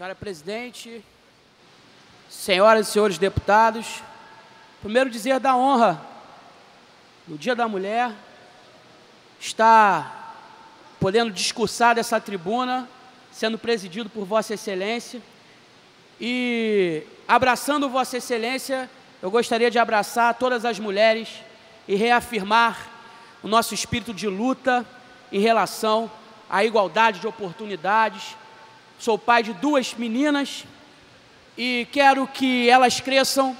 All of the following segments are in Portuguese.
Senhora Presidente, senhoras e senhores deputados, primeiro dizer da honra, no Dia da Mulher, estar podendo discursar dessa tribuna, sendo presidido por Vossa Excelência, e abraçando Vossa Excelência, eu gostaria de abraçar todas as mulheres e reafirmar o nosso espírito de luta em relação à igualdade de oportunidades. Sou pai de 2 meninas e quero que elas cresçam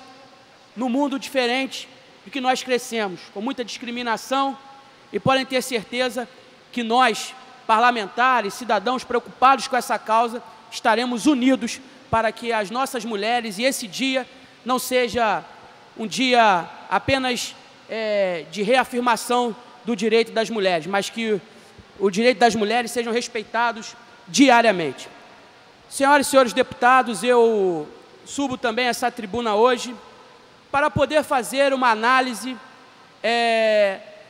num mundo diferente do que nós crescemos, com muita discriminação, e podem ter certeza que nós, parlamentares, cidadãos preocupados com essa causa, estaremos unidos para que as nossas mulheres, e esse dia não seja um dia apenas de reafirmação do direito das mulheres, mas que o direito das mulheres sejam respeitados diariamente. Senhoras e senhores deputados, eu subo também essa tribuna hoje para poder fazer uma análise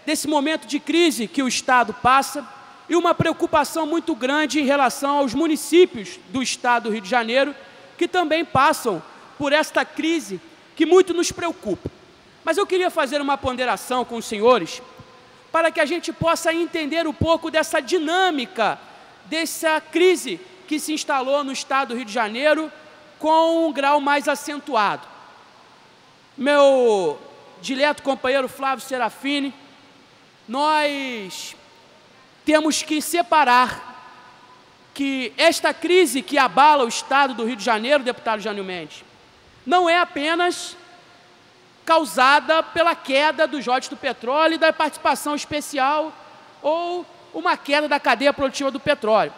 desse momento de crise que o Estado passa e uma preocupação muito grande em relação aos municípios do Estado do Rio de Janeiro, que também passam por esta crise que muito nos preocupa. Mas eu queria fazer uma ponderação com os senhores para que a gente possa entender um pouco dessa dinâmica, dessa crise que se instalou no Estado do Rio de Janeiro com um grau mais acentuado. Meu dileto companheiro Flávio Serafini, nós temos que separar que esta crise que abala o Estado do Rio de Janeiro, deputado Jânio Mendes, não é apenas causada pela queda dos royalties do petróleo e da participação especial ou uma queda da cadeia produtiva do petróleo.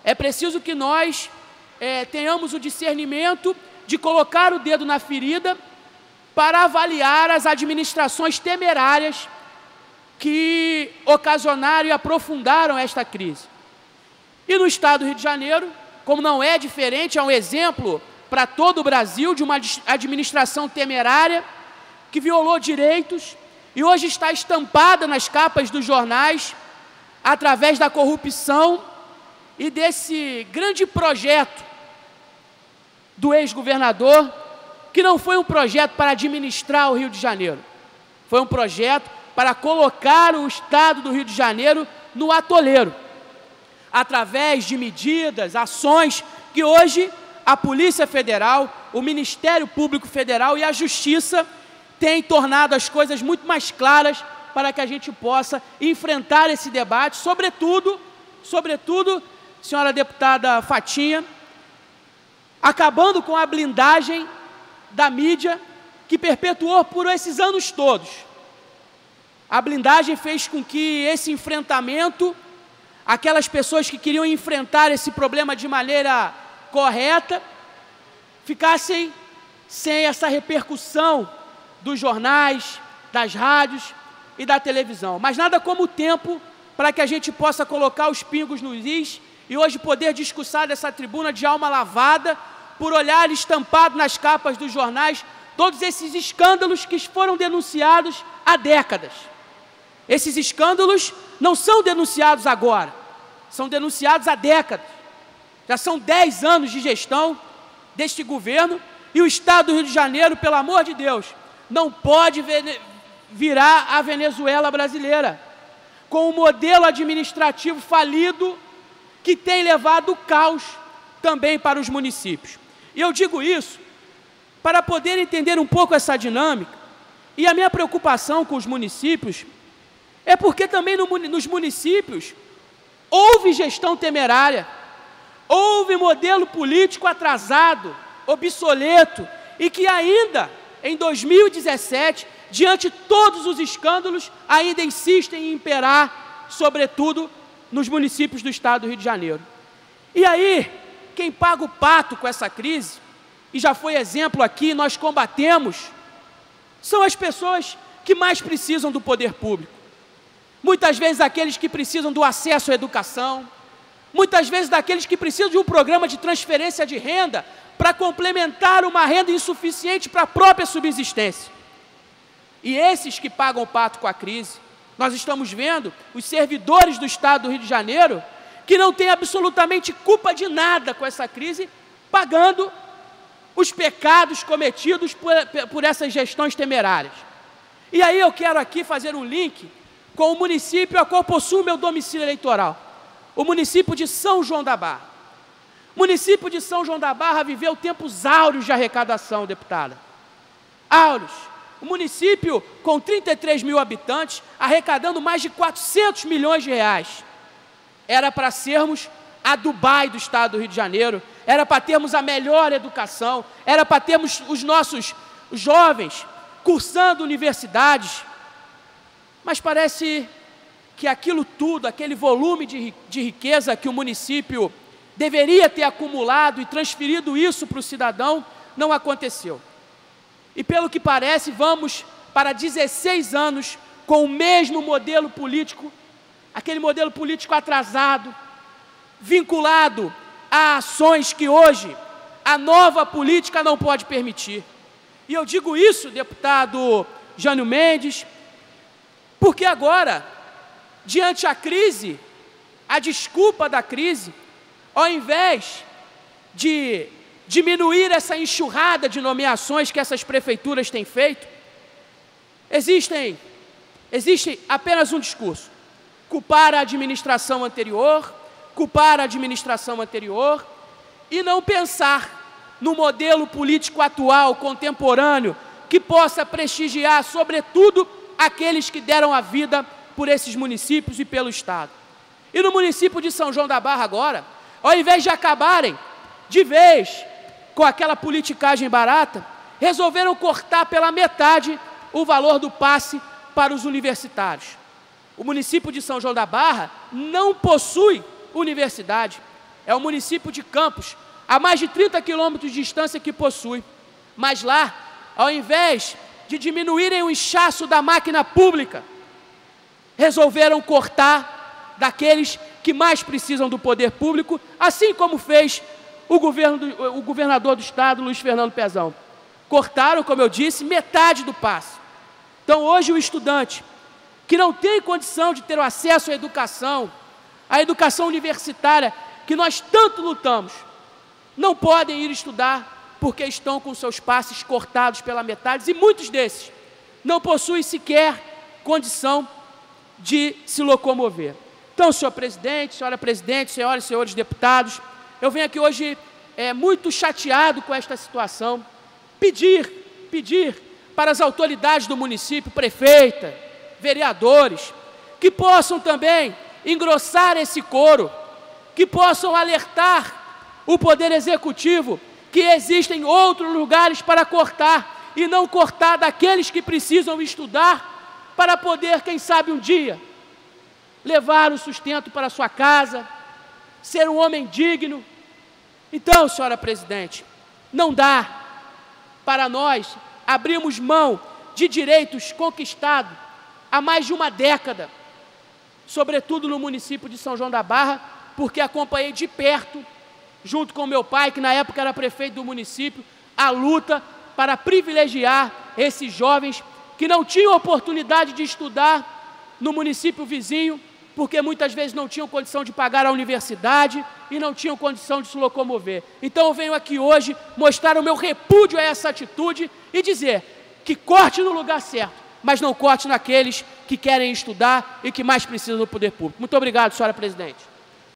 É preciso que nós tenhamos o discernimento de colocar o dedo na ferida para avaliar as administrações temerárias que ocasionaram e aprofundaram esta crise. E no Estado do Rio de Janeiro, como não é diferente, é um exemplo para todo o Brasil de uma administração temerária que violou direitos e hoje está estampada nas capas dos jornais através da corrupção e desse grande projeto do ex-governador, que não foi um projeto para administrar o Rio de Janeiro, foi um projeto para colocar o Estado do Rio de Janeiro no atoleiro, através de medidas, ações que hoje a Polícia Federal, o Ministério Público Federal e a Justiça têm tornado as coisas muito mais claras para que a gente possa enfrentar esse debate, sobretudo, senhora deputada Fatinha, acabando com a blindagem da mídia que perpetuou por esses anos todos. A blindagem fez com que esse enfrentamento, aquelas pessoas que queriam enfrentar esse problema de maneira correta, ficassem sem essa repercussão dos jornais, das rádios e da televisão. Mas nada como o tempo para que a gente possa colocar os pingos nos is e hoje poder discursar dessa tribuna de alma lavada, por olhar estampado nas capas dos jornais, todos esses escândalos que foram denunciados há décadas. Esses escândalos não são denunciados agora, são denunciados há décadas. Já são 10 anos de gestão deste governo e o Estado do Rio de Janeiro, pelo amor de Deus, não pode virar a Venezuela brasileira, com um modelo administrativo falido que tem levado caos também para os municípios. E eu digo isso para poder entender um pouco essa dinâmica, e a minha preocupação com os municípios é porque também nos municípios houve gestão temerária, houve modelo político atrasado, obsoleto, e que ainda em 2017, diante de todos os escândalos, ainda insistem em imperar, sobretudo nos municípios do Estado do Rio de Janeiro. E aí, quem paga o pato com essa crise, e já foi exemplo aqui, nós combatemos, são as pessoas que mais precisam do poder público. Muitas vezes aqueles que precisam do acesso à educação, muitas vezes daqueles que precisam de um programa de transferência de renda para complementar uma renda insuficiente para a própria subsistência. E esses que pagam o pato com a crise, nós estamos vendo os servidores do Estado do Rio de Janeiro que não têm absolutamente culpa de nada com essa crise, pagando os pecados cometidos por essas gestões temerárias. E aí eu quero aqui fazer um link com o município a qual possuo meu domicílio eleitoral, o município de São João da Barra. O município de São João da Barra viveu tempos áureos de arrecadação, deputada. Áureos. O município com 33 mil habitantes, arrecadando mais de 400 milhões de reais. Era para sermos a Dubai do estado do Rio de Janeiro, era para termos a melhor educação, era para termos os nossos jovens cursando universidades. Mas parece que aquilo tudo, aquele volume de riqueza que o município deveria ter acumulado e transferido isso para o cidadão, não aconteceu. E pelo que parece, vamos para 16 anos com o mesmo modelo político, aquele modelo político atrasado, vinculado a ações que hoje a nova política não pode permitir. E eu digo isso, deputado Jânio Mendes, porque agora, diante a crise, a desculpa da crise, ao invés de diminuir essa enxurrada de nomeações que essas prefeituras têm feito, existe apenas um discurso: culpar a administração anterior e não pensar no modelo político atual, contemporâneo, que possa prestigiar, sobretudo, aqueles que deram a vida por esses municípios e pelo Estado. E no município de São João da Barra agora, ao invés de acabarem de vez com aquela politicagem barata, resolveram cortar pela metade o valor do passe para os universitários. O município de São João da Barra não possui universidade, é o município de Campos, a mais de 30 quilômetros de distância, que possui. Mas lá, ao invés de diminuírem o inchaço da máquina pública, resolveram cortar daqueles que mais precisam do poder público, assim como fez o governador do estado, Luiz Fernando Pezão. Cortaram, como eu disse, metade do passe. Então hoje o estudante que não tem condição de ter o acesso à educação universitária, que nós tanto lutamos, não podem ir estudar porque estão com seus passes cortados pela metade, e muitos desses não possuem sequer condição de se locomover. Então, senhor presidente, senhora presidente, senhoras e senhores deputados, eu venho aqui hoje muito chateado com esta situação, pedir para as autoridades do município, prefeita, vereadores, que possam também engrossar esse coro, que possam alertar o Poder Executivo que existem outros lugares para cortar, e não cortar daqueles que precisam estudar para poder, quem sabe um dia, levar o sustento para a sua casa, ser um homem digno. Então, senhora presidente, não dá para nós abrirmos mão de direitos conquistados há mais de uma década, sobretudo no município de São João da Barra, porque acompanhei de perto, junto com meu pai, que na época era prefeito do município, a luta para privilegiar esses jovens que não tinham oportunidade de estudar no município vizinho, porque muitas vezes não tinham condição de pagar a universidade e não tinham condição de se locomover. Então eu venho aqui hoje mostrar o meu repúdio a essa atitude e dizer que corte no lugar certo, mas não corte naqueles que querem estudar e que mais precisam do poder público. Muito obrigado, senhora presidente.